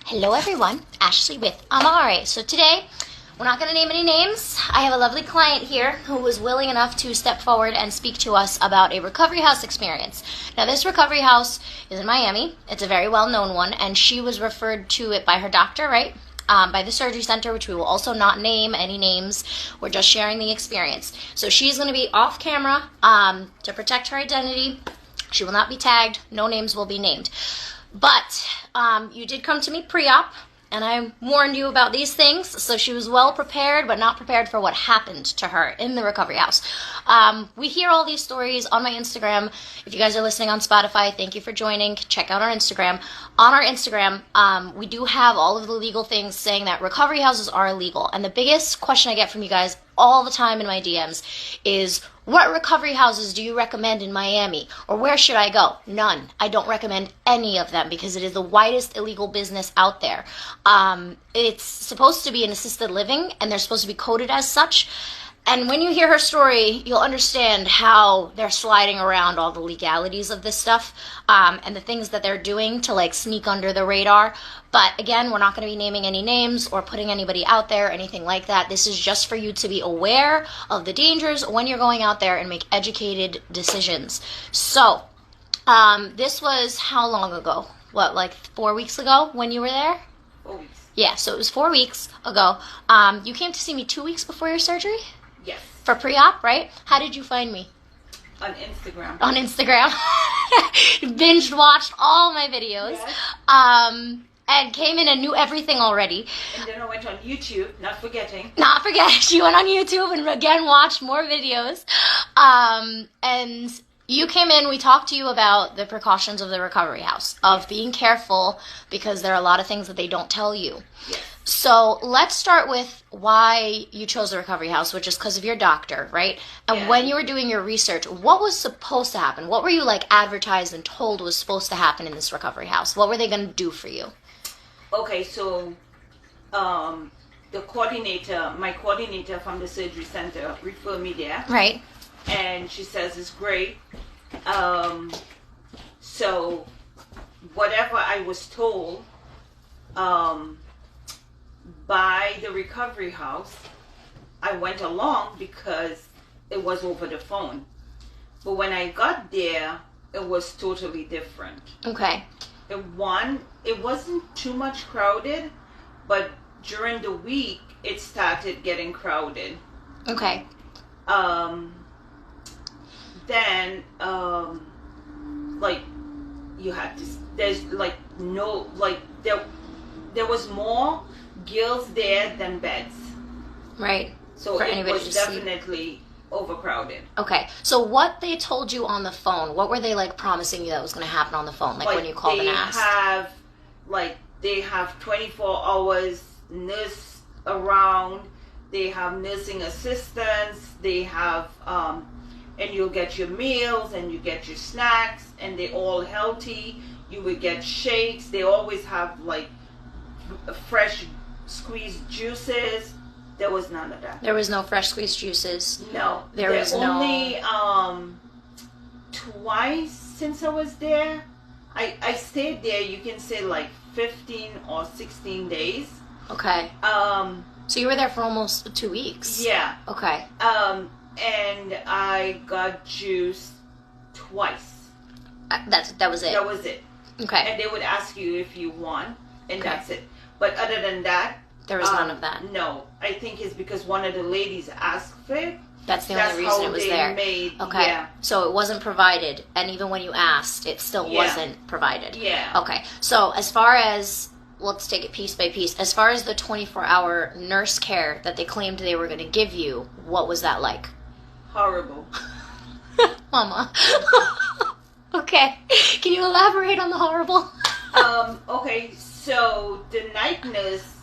Hello everyone, Ashley with Amare. So today, we're not going to name any names. I have a lovely client here who was willing enough to step forward and speak to us about a recovery house experience. Now this recovery house is in Miami. It's a very well-known one, and she was referred to it by her doctor, right? By the surgery center, which we will also not name any names. We're just sharing the experience. So she's going to be off camera to protect her identity. She will not be tagged. No names will be named. But you did come to me pre-op, and I warned you about these things, so she was well prepared, but not prepared for what happened to her in the recovery house. We hear all these stories on my Instagram. If you guys are listening on Spotify, thank you for joining. Check out our Instagram. On our Instagram, we do have all of the legal things saying that recovery houses are illegal. And the biggest question I get from you guys all the time in my DMs is, what recovery houses do you recommend in Miami? Or where should I go? None. I don't recommend any of them because it is the widest illegal business out there. It's supposed to be an assisted living, and they're supposed to be coded as such. And when you hear her story, you'll understand how they're sliding around all the legalities of this stuff, and the things that they're doing to like sneak under the radar. But again, we're not going to be naming any names or putting anybody out there or anything like that. This is just for you to be aware of the dangers when you're going out there and make educated decisions. So, this was how long ago? What, like 4 weeks ago when you were there? 4 weeks. Yeah, so it was 4 weeks ago. You came to see me 2 weeks before your surgery? Yes. For pre-op, right? How did you find me? On Instagram. On Instagram. Binged watched all my videos. Yes. And came in and knew everything already. And then I went on YouTube, not forgetting. Not forget, she went on YouTube and again watched more videos. And you came in, we talked to you about the precautions of the recovery house, of being careful because there are a lot of things that they don't tell you. Yes. So let's start with why you chose the recovery house, which is because of your doctor, right? And Yeah. when you were doing your research, what was supposed to happen? What were you like advertised and told was supposed to happen in this recovery house? What were they going to do for you? Okay, so the coordinator, my coordinator from the surgery center referred me there. Right. And she says it's great. So whatever I was told by the recovery house, I went along because it was over the phone. But when I got there, it was totally different. Okay. It wasn't too much crowded, but during the week, it started getting crowded. Okay. Then, like, you had to, there's like no, like, there was more girls there than beds. Right. So For it anybody was to see. definitely overcrowded. Okay. So what they told you on the phone, what were they like promising you that was going to happen on the phone? Like when you called and asked? They have 24 hours nurse around. They have nursing assistants. They have, and you'll get your meals and you get your snacks, and they're all healthy. You would get shakes. They always have like fresh squeezed juices. There was none of that. There was no fresh squeezed juices. No. There was only twice since I was there. I stayed there, you can say like 15 or 16 days. Okay. So you were there for almost 2 weeks. Yeah. Okay. And I got juice twice. That was it. That was it. Okay. And they would ask you if you want, and Okay. that's it. But other than that, There was none of that. No, I think it's because one of the ladies asked for it. That's the only reason it was there. Okay. Yeah. So it wasn't provided, and even when you asked, it still Yeah. wasn't provided. Yeah. Okay. So as far as, let's take it piece by piece. As far as the 24-hour nurse care that they claimed they were going to give you, what was that like? Horrible. Mama. Okay. Can you elaborate on the horrible? Okay, so the night nurse,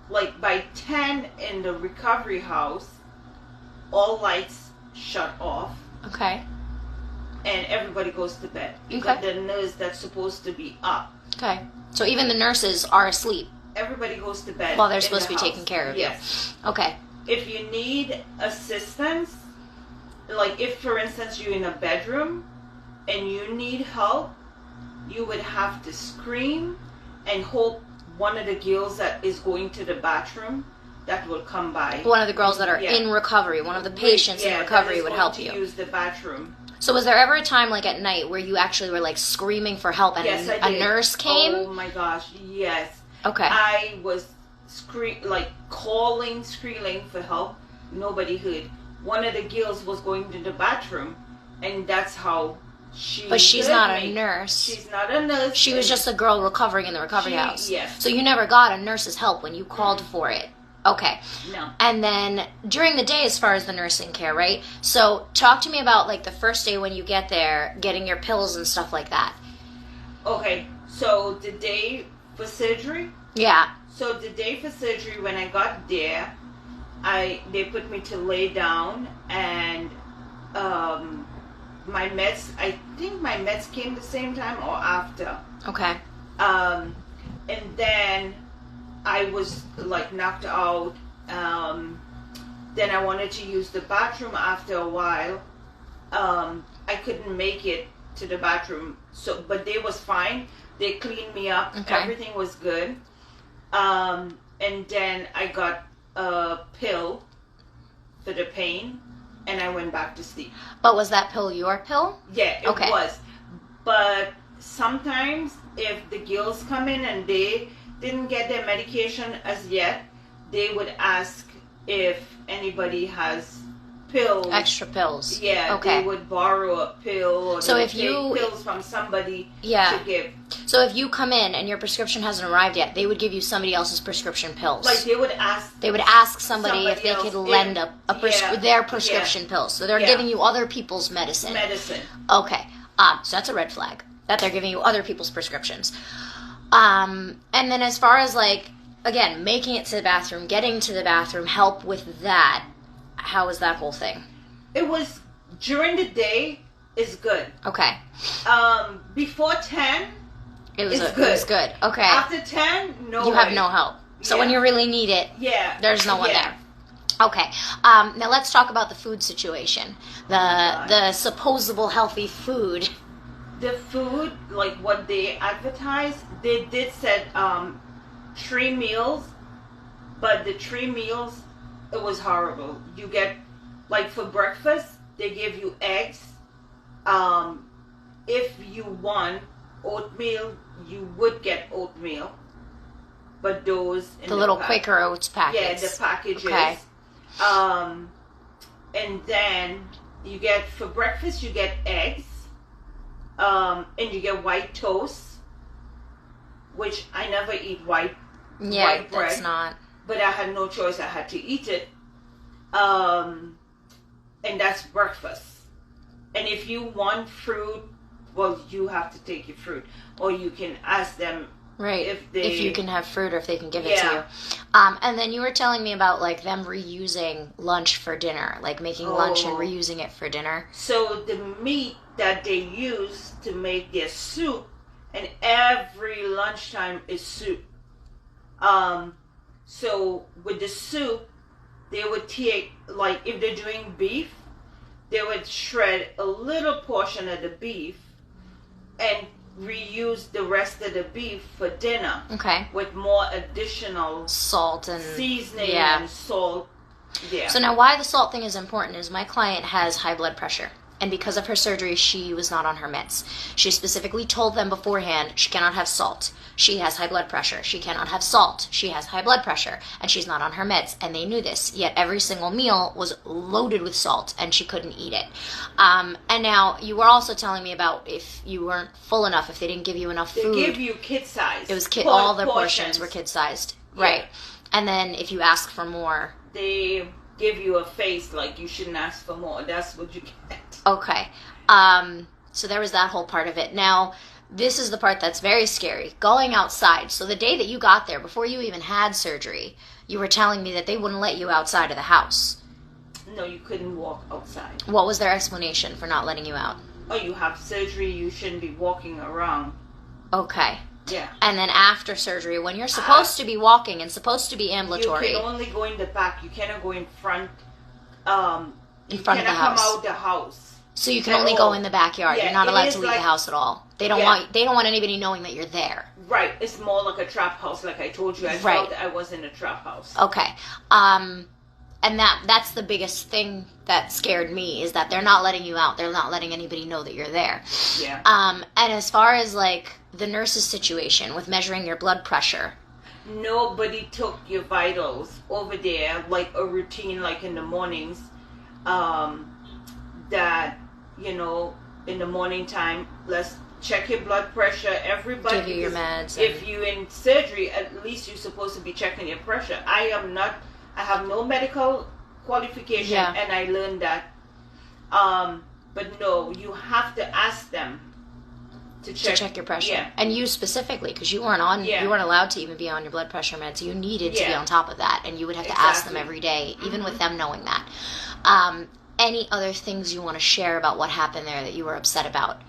like by 10 in the recovery house, all lights shut off. Okay. And everybody goes to bed. You Okay. got the nurse that's supposed to be up. Okay. So even the nurses are asleep Everybody goes to bed. while they're in supposed to the be house. taking care of Yes. you. Okay. If you need assistance, like if for instance you're in a bedroom and you need help, you would have to scream and hope one of the girls that is going to the bathroom that will come by. One of the girls that are in recovery, one of the patients in recovery would help you. Use the bathroom. So was there ever a time, like at night, where you actually were like screaming for help and a nurse came? Oh my gosh, yes. Okay. I was calling, screaming for help. Nobody heard. One of the girls was going to the bathroom, and that's how she. But she's not a nurse. She's not a nurse. She was just a girl recovering in the recovery house. Yes. So you never got a nurse's help when you called for it. Okay. No. And then during the day, as far as the nursing care, right? So talk to me about like the first day when you get there, getting your pills and stuff like that. Okay. So the day for surgery. Yeah. So the day for surgery, when I got there, they put me to lay down, and my meds. I think my meds came the same time or after. Okay. And then I was like knocked out. Then I wanted to use the bathroom after a while. I couldn't make it to the bathroom, but they was fine. They cleaned me up. Okay. Everything was good. And then I got a pill for the pain, and I went back to sleep. But was that pill your pill? Yeah, it was. But sometimes if the girls come in and they didn't get their medication as yet, they would ask if anybody has pills. Extra pills. Yeah, okay. They would borrow a pill, or so they if would you take pills from somebody to give. So if you come in and your prescription hasn't arrived yet, they would give you somebody else's prescription pills. Like they would ask. They would ask somebody if they could lend their prescription pills. So they're giving you other people's medicine. Okay. So that's a red flag that they're giving you other people's prescriptions. And then as far as like, again, making it to the bathroom, getting to the bathroom, help with that, how was that whole thing? It was, during the day, is good. Okay. Before 10, it was good. Okay. After 10, you have no help. So when you really need it, there's no one there. Okay. Now let's talk about the food situation. The supposable healthy food. The food, like what they advertised, they did said 3 meals, but the 3 meals, it was horrible. You get, like for breakfast, they give you eggs. If you want oatmeal, you would get oatmeal. But those... The little Quaker Oats packets. Yeah, the packages. Okay. And then you get, for breakfast, you get eggs. And you get white toast, which I never eat white bread. That's not. But I had no choice. I had to eat it. And that's breakfast. And if you want fruit, well, you have to take your fruit. Or you can ask them if you can have fruit or if they can give it to you. And then you were telling me about like them reusing lunch for dinner, like making lunch and reusing it for dinner. So the meat that they use to make their soup, and every lunchtime is soup. So with the soup, they would take, like if they're doing beef, they would shred a little portion of the beef and reuse the rest of the beef for dinner. Okay. With more additional salt and seasoning and salt. Yeah. So now why the salt thing is important is my client has high blood pressure. And because of her surgery, she was not on her meds. She specifically told them beforehand she cannot have salt. She has high blood pressure. She cannot have salt. She has high blood pressure. And she's not on her meds. And they knew this. Yet every single meal was loaded with salt. And she couldn't eat it. And now, you were also telling me about if you weren't full enough, if they didn't give you enough food. They give you kid-sized. It was all their portions were kid-sized. Yeah. Right. And then if you ask for more, they give you a face like you shouldn't ask for more. That's what you get. Okay. So there was that whole part of it. Now, this is the part that's very scary. Going outside. So the day that you got there, before you even had surgery, you were telling me that they wouldn't let you outside of the house. No, you couldn't walk outside. What was their explanation for not letting you out? Oh, you have surgery, you shouldn't be walking around. Okay. Yeah. And then after surgery, when you're supposed to be walking and supposed to be ambulatory. You can only go in the back. You cannot go in front. In front of the house. You cannot come out the house. So you can only go in the backyard. Yeah, you're not allowed to leave the house at all. They don't want anybody knowing that you're there. Right. It's more like a trap house, like I told you. I felt I was in a trap house. Okay. And that's the biggest thing that scared me, is that they're not letting you out. They're not letting anybody know that you're there. Yeah. And as far as like the nurse's situation with measuring your blood pressure, nobody took your vitals over there, like a routine, like in the mornings, that, you know, in the morning time, let's check your blood pressure. Everybody give you your meds. If you're in surgery, at least you're supposed to be checking your pressure. I have no medical qualification, and I learned that. But no, you have to ask them to check your pressure. Yeah. And you specifically, because you weren't allowed to even be on your blood pressure meds. You needed to be on top of that, and you would have to ask them every day, even with them knowing that. Any other things you want to share about what happened there that you were upset about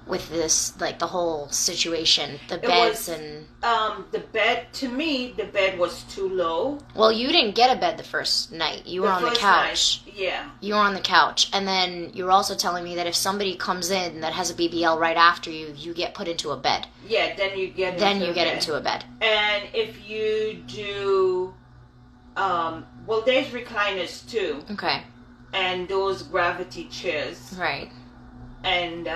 with this, like the whole situation, the beds and... the bed, to me, the bed was too low. Well, you didn't get a bed the first night. You were on the couch. Yeah. You were on the couch. And then you were also telling me that if somebody comes in that has a BBL right after you, you get put into a bed. Yeah, then you get into a bed. And if you do... well, there's recliners too. Okay. And those gravity chairs. Right. And...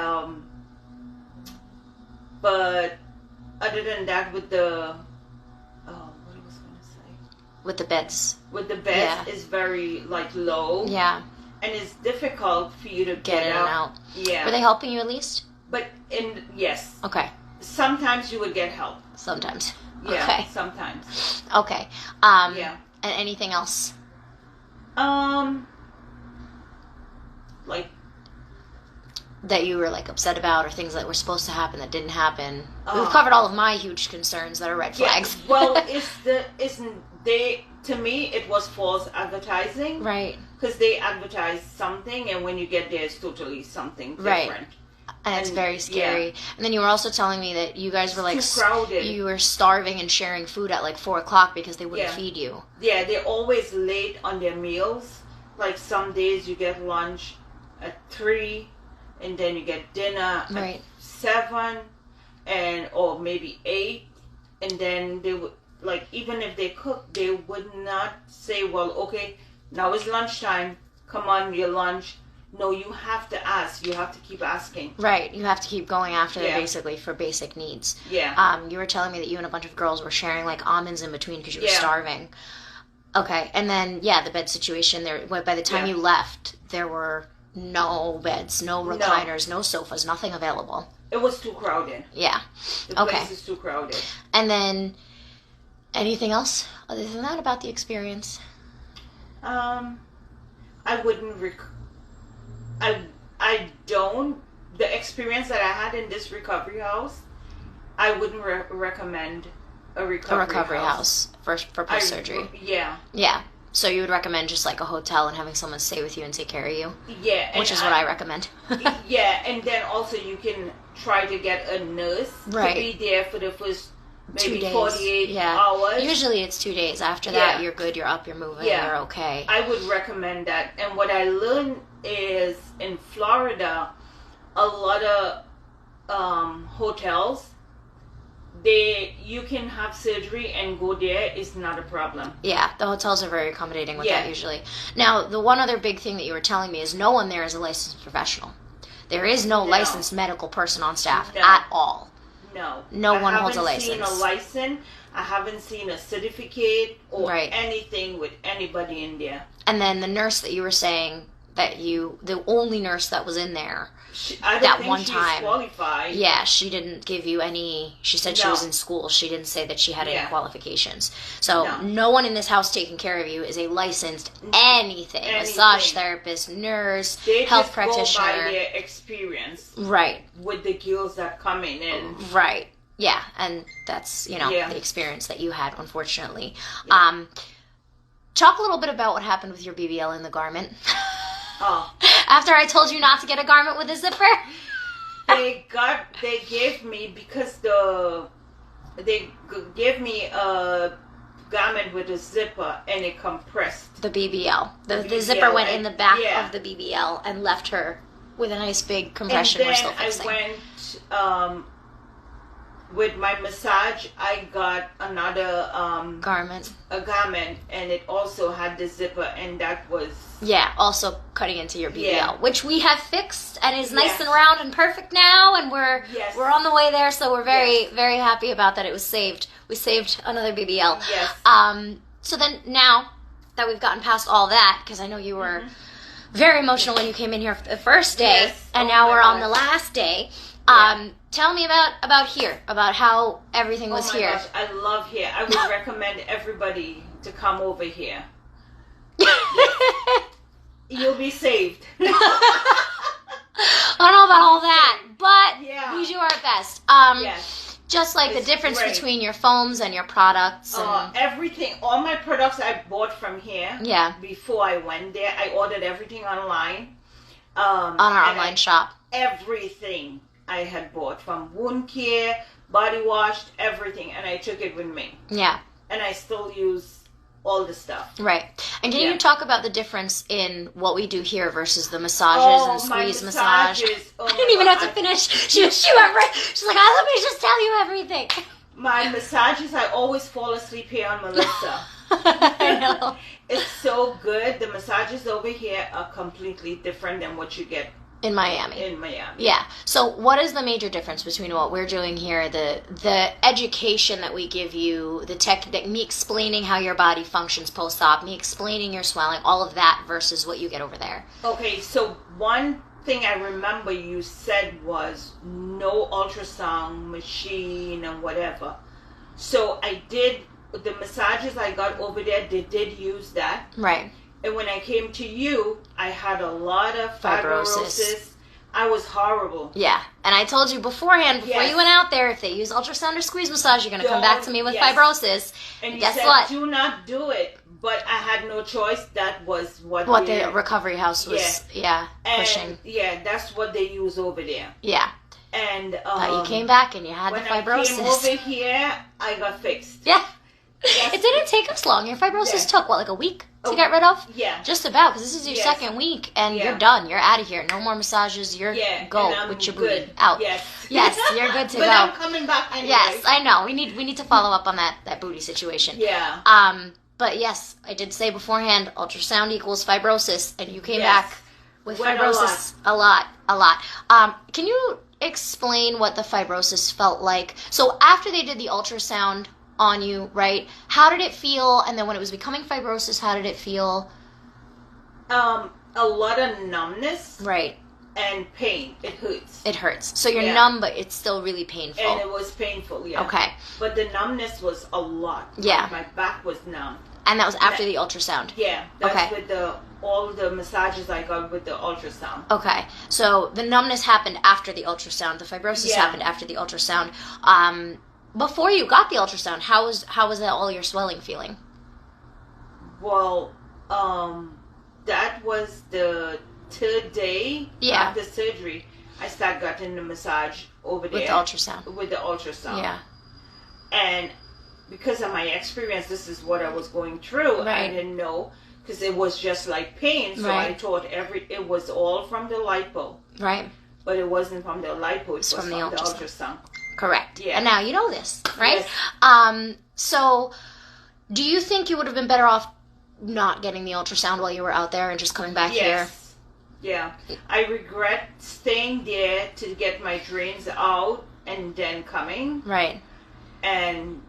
but other than that, with the what I was going to say, with the beds, is very like low. Yeah. And it's difficult for you to get in and out. Yeah. Were they helping you at least? But yes. Okay. Sometimes you would get help. Sometimes. Yeah. Okay. Sometimes. Okay. Yeah. And anything else? Like. That you were like upset about, or things that were supposed to happen that didn't happen. We've covered all of my huge concerns that are red flags. Yeah. Well, to me it was false advertising, right? Because they advertise something, and when you get there, it's totally something different. Right. And it's very scary. Yeah. And then you were also telling me that you guys were like too crowded. You were starving and sharing food at like 4:00 because they wouldn't feed you. Yeah, they're always late on their meals. Like some days you get lunch at 3. And then you get dinner at 7, or maybe 8, and then they would, like, even if they cook, they would not say, well, okay, now it's lunchtime, come on, your lunch. No, you have to ask. You have to keep asking. Right. You have to keep going after them, basically, for basic needs. Yeah. You were telling me that you and a bunch of girls were sharing, like, almonds in between because you were starving. Okay. And then, the bed situation there. By the time you left, there were no beds, no recliners, no sofas, nothing available. It was too crowded. Yeah. The place is too crowded. And then, anything else other than that about the experience? I wouldn't the experience that I had in this recovery house, I wouldn't recommend a recovery house for post-surgery. Yeah. Yeah. So you would recommend just like a hotel and having someone stay with you and take care of you? Yeah. Which is what I recommend. Yeah, and then also you can try to get a nurse to be there for the first maybe 48 hours. Usually it's 2 days. After that, you're good, you're up, you're moving, you're okay. I would recommend that. And what I learned is in Florida, a lot of hotels, you can have surgery and go there. It's not a problem. Yeah, the hotels are very accommodating with that usually. Now, the one other big thing that you were telling me is no one there is a licensed professional. There is no licensed medical person on staff at all. No. No one holds a license. I haven't seen a license. I haven't seen a certificate or anything with anybody in there. And then the nurse that you were saying the only nurse that was in there I don't think she's qualified. Yeah, she didn't give you any. She said she was in school. She didn't say that she had any qualifications. So no one in this house taking care of you is a licensed anything. Massage therapist, nurse, health practitioner. Just go by their experience. Right. With the girls that come in. Right. Yeah, and that's the experience that you had, unfortunately. Yeah. Talk a little bit about what happened with your BBL in the garment. Oh. After I told you not to get a garment with a zipper? They gave me, because they gave me a garment with a zipper and it compressed. The BBL. The zipper went in the back of the BBL and left her With a nice big compression. And we're still then I fixing. went with my massage. I got another Garment. a garment, and it also had the zipper, and that was Also cutting into your BBL, Yeah. which we have fixed and is nice Yes. and round and perfect now, and we're Yes. on the way there. So we're very Yes. very happy about that. It was saved. We saved another BBL. Yes. So then now that we've gotten past all that, because I know you were very emotional when you came in here for the first day, Yes. and Oh now my we're on gosh. the last day. Yeah. Tell me about here, about how everything was oh my here. gosh, I love here. I would recommend everybody to come over here. You'll be saved. I don't know about all that, but Yeah. we do our best. Yes. Just like the It's difference great. between your foams and your products. And, Everything, all my products I bought from here. yeah, Before I went there, I ordered everything online. on our and online shop. everything I had bought, from wound care, body wash, everything, and I took it with me. Yeah, And I still use all the stuff. right. And can Yeah. you talk about the difference in what we do here versus the massages and my squeeze massage? massages. Oh I my didn't even God, have to finish. She went right. She's like, let me just tell you everything. My massages, I always fall asleep here on Melissa. I know. It's so good. The massages over here are completely different than what you get In Miami. in Miami. Yeah. So what is the major difference between what we're doing here, the education that we give you, the technique, me explaining how your body functions post-op, me explaining your swelling, all of that versus what you get over there? Okay, so one thing I remember you said was no ultrasound machine and whatever. So I did, the massages I got over there, they did use that. Right. And when I came to you, I had a lot of Fibrosis. fibrosis. I was horrible. Yeah. And I told you beforehand, before Yes. you went out there, if they use ultrasound or squeeze massage, you're going to come back to me with Yes. fibrosis. And you Guess said, what? do not do it. But I had no choice. That was what The recovery house was, pushing. And yeah, that's what they use over there. Yeah. And But you came back and you had the when fibrosis. I came over here, I got fixed. Yeah. Yes. It didn't take us long. Your fibrosis Yeah. took, what, like a week to Oh, get rid of? Yeah. Just about, because this is your Yes. second week, and Yeah. you're done. You're out of here. No more massages. You're go and I'm with your good. booty out. Yes. Yes, you're good to but go. I'm coming back anyway. Yes, I know. We need to follow up on that booty situation. Yeah. But yes, I did say beforehand, ultrasound equals fibrosis, and you came Yes. back with Went fibrosis a lot. Can you explain what the fibrosis felt like? So after they did the ultrasound on you, right? How did it feel? And then when it was becoming fibrosis, how did it feel? A lot of numbness Right. and pain. It hurts. It hurts. So you're Yeah. numb, but it's still really painful. And it was painful, yeah. Okay. But the numbness was a lot. Yeah. My back was numb. And that was after the ultrasound. Yeah. That's Okay. with all the massages I got with the ultrasound. Okay, so the numbness happened after the ultrasound. The fibrosis Yeah. happened after the ultrasound. Before you got the ultrasound, how was that all your swelling feeling? Well, that was the third day Yeah. after surgery. I started getting the massage over there. With the ultrasound. With the ultrasound. Yeah. And because of my experience, this is what I was going through. I Right. didn't know, because it was just like pain. So I Right. thought it was all from the lipo. Right. But it wasn't from the lipo. It was from from the the ultrasound. ultrasound. Correct. Yeah. And now you know this, right? Yes. So do you think you would have been better off not getting the ultrasound while you were out there and just coming back here? Yes. Yeah. I regret staying there to get my drains out and then coming. Right. And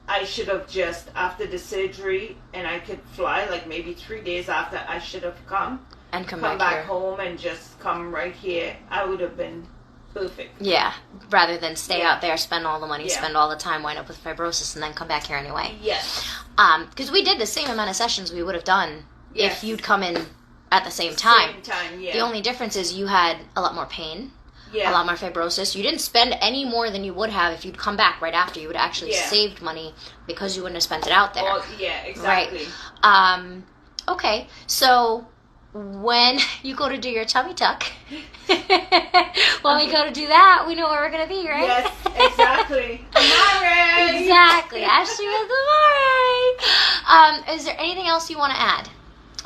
I should have just, after the surgery, and I could fly, like maybe 3 days after, I should have come And come back here. home and just come right here. I would have been perfect. Yeah. Rather than stay Yeah. out there, spend all the money, Yeah. spend all the time, wind up with fibrosis, and then come back here anyway. Yes. Because we did the same amount of sessions we would have done Yes. if you'd come in at the same time. Same time, yeah. The only difference is you had a lot more pain, yeah. a lot more fibrosis. You didn't spend any more than you would have if you'd come back right after. You would have actually Yeah. saved money because you wouldn't have spent it out there. Oh, yeah, exactly. Okay, so when you go to do your tummy tuck, when we go to do that, we know where we're going to be, right? Yes, exactly. Amare! Exactly. Ashley with Amare. Is there anything else you want to add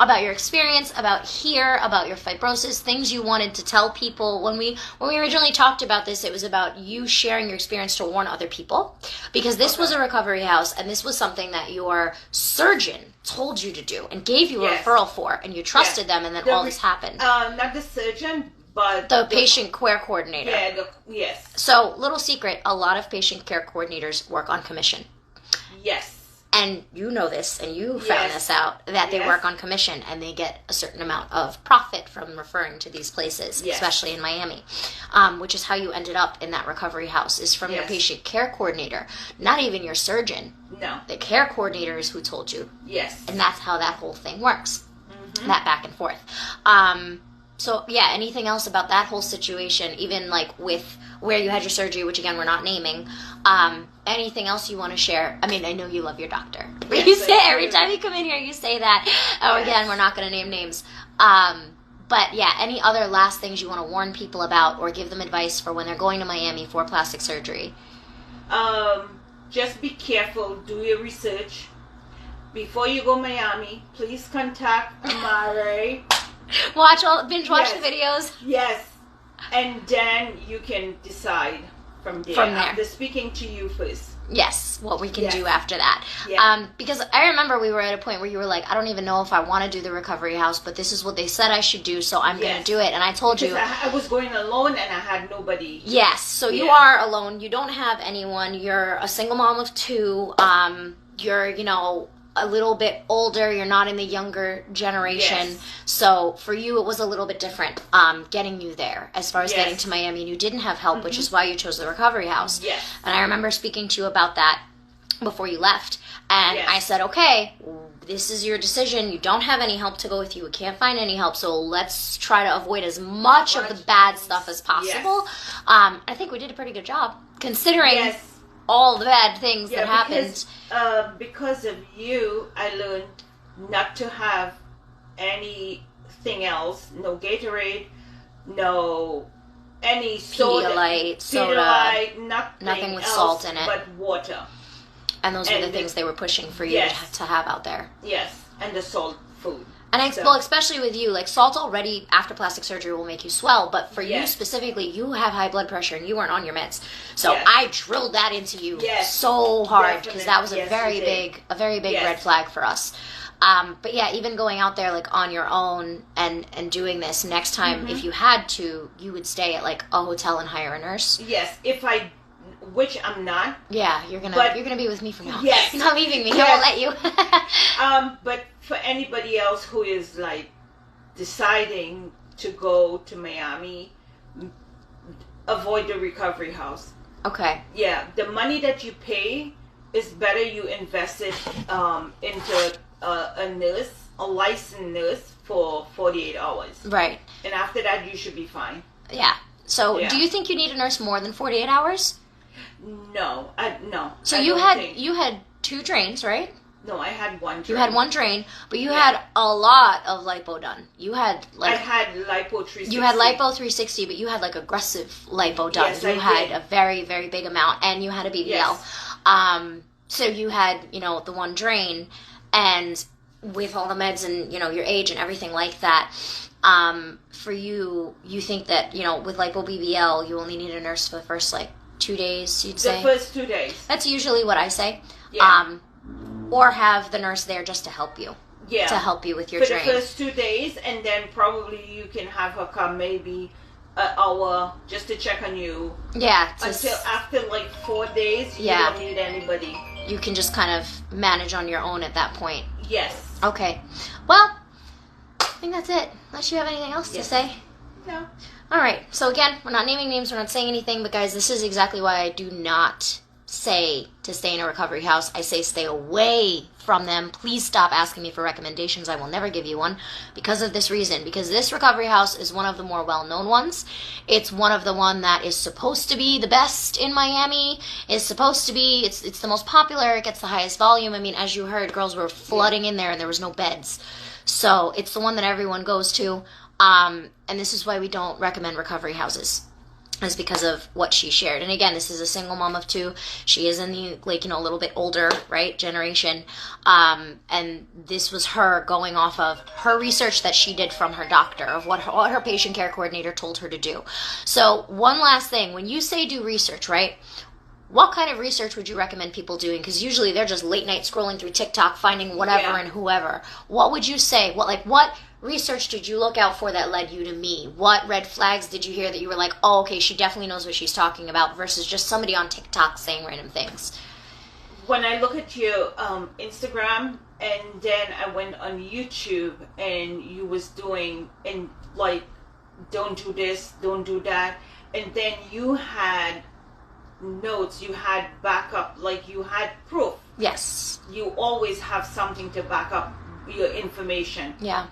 about your experience, about here, about your fibrosis, things you wanted to tell people. When we originally talked about this, it was about you sharing your experience to warn other people, because this was a recovery house, and this was something that your surgeon told you to do and gave you a referral for, and you trusted them, and then all this happened. Not the surgeon, but the patient care coordinator. Yeah, yes. So, little secret, a lot of patient care coordinators work on commission. Yes. And you know this, and you found this out, that they work on commission, and they get a certain amount of profit from referring to these places, especially in Miami, which is how you ended up in that recovery house, is from your patient care coordinator, not even your surgeon. No. The care coordinator is who told you. Yes. And that's how that whole thing works, that back and forth. So, yeah, anything else about that whole situation, even like with where you had your surgery, which again, we're not naming, anything else you want to share? I mean, I know you love your doctor. Yes, you say every time you come in here, you say that. Oh, again, we're not going to name names. But yeah, any other last things you want to warn people about or give them advice for when they're going to Miami for plastic surgery? Just be careful. Do your research. Before you go Miami, please contact Amare. Binge watch the videos. Yes. And then you can decide from there. After speaking to you first. Yes, what we can do after that. Yeah. Because I remember we were at a point where you were like, I don't even know if I want to do the recovery house, but this is what they said I should do, so I'm going to do it. And I told you. I was going alone and I had nobody. Yes, so you are alone. You don't have anyone. You're a single mom of 2. You're, a little bit older. You're not in the younger generation. Yes. So for you, it was a little bit different getting you there as far as getting to Miami. And you didn't have help, which is why you chose the recovery house. Yes. And I remember speaking to you about that before you left. And I said, okay, this is your decision. You don't have any help to go with you. We can't find any help. So let's try to avoid as much of the bad stuff as possible. Yes. I think we did a pretty good job considering all the bad things that happened. Because of you, I learned not to have anything else. No Gatorade, no any Pedialyte, soda, nothing with salt in it, but water. And those were the things they were pushing for you to have out there. Yes, and the salt food. And well, especially with you, like salt already after plastic surgery will make you swell, but for you specifically, you have high blood pressure and you weren't on your meds. So I drilled that into you so hard because that was a very big red flag for us. But yeah, even going out there like on your own and doing this, next time if you had to, you would stay at like a hotel and hire a nurse. Yes, which I'm not. Yeah, you're gonna be with me for now. Yes. You're not leaving me. I won't let you. But for anybody else who is like deciding to go to Miami, avoid the recovery house. Okay. Yeah, the money that you pay is better you invest it into a licensed nurse for 48 hours. Right. And after that, you should be fine. Yeah. So, do you think you need a nurse more than 48 hours? No, no. So you had 2 drains, right? No, I had 1 drain. You had 1 drain, but you had a lot of lipo done. You had I had lipo 360. You had lipo 360, but you had like aggressive lipo done. Yes, you had a very, very big amount, and you had a BBL. Yes. So you had, the 1 drain, and with all the meds and, your age and everything like that, for you think that, with lipo BBL, you only need a nurse for the first, 2 days, you'd say? The first 2 days. That's usually what I say. Yeah. Or have the nurse there just to help you. Yeah. To help you with your drain. For the first 2 days, and then probably you can have her come maybe an hour just to check on you. Yeah. Until after 4 days, you don't need anybody. You can just kind of manage on your own at that point. Yes. Okay. Well, I think that's it. Unless you have anything else to say. No. All right. So again, we're not naming names. We're not saying anything. But guys, this is exactly why I do not say to stay in a recovery house. I say stay away from them. Please stop asking me for recommendations. I will never give you one because of this reason. Because this recovery house is one of the more well-known ones. It's one of the one that is supposed to be the best in Miami. It's supposed to be, it's the most popular. It gets the highest volume. I mean, as you heard, girls were flooding in there and there was no beds. So it's the one that everyone goes to. And this is why we don't recommend recovery houses. is because of what she shared. And again, this is a single mom of 2. She is in the, like, you know, a little bit older, right, generation. And this was her going off of her research that she did from her doctor, of what her patient care coordinator told her to do. So one last thing, when you say do research, right, what kind of research would you recommend people doing? Because usually they're just late night scrolling through TikTok, finding whatever and whoever. What would you say? What research did you look out for that led you to me? What red flags did you hear that you were like, oh, okay, she definitely knows what she's talking about, versus just somebody on TikTok saying random things? When I look at your Instagram, and then I went on YouTube, and you was doing, and like, don't do this, don't do that, and then you had notes, you had backup, like you had proof. Yes. You always have something to back up your information. Yeah.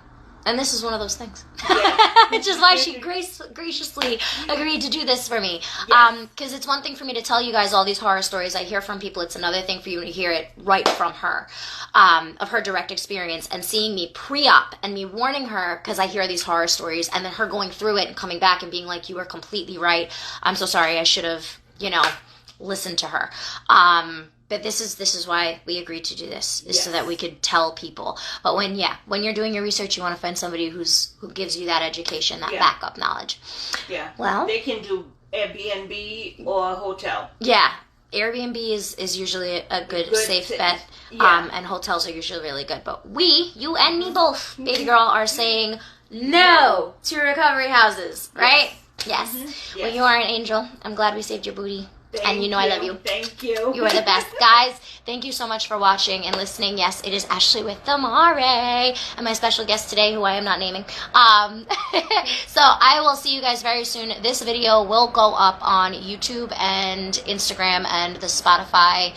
And this is one of those things. Yeah. Which is why she graciously agreed to do this for me. Yes. Because it's one thing for me to tell you guys all these horror stories I hear from people. It's another thing for you to hear it right from her, of her direct experience, and seeing me pre-op and me warning her because I hear these horror stories, and then her going through it and coming back and being like, you were completely right. I'm so sorry. I should have, you know, listened to her. But this is why we agreed to do this, is so that we could tell people. But when you're doing your research, you want to find somebody who gives you that education, that backup knowledge. Yeah. Well, they can do Airbnb or a hotel. Yeah. Airbnb is usually a good safe bet. Yeah. And hotels are usually really good. But you and me both, baby girl, are saying no to recovery houses, right? Yes. Mm-hmm. Yes. Well, you are an angel. I'm glad we saved your booty. And you know I love you. Thank you. You are the best. Guys, thank you so much for watching and listening. Yes, it is Ashley with Amare, and my special guest today, who I am not naming. So I will see you guys very soon. This video will go up on YouTube and Instagram and the Spotify.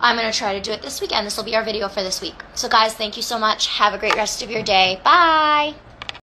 I'm going to try to do it this weekend. This will be our video for this week. So guys, thank you so much. Have a great rest of your day. Bye.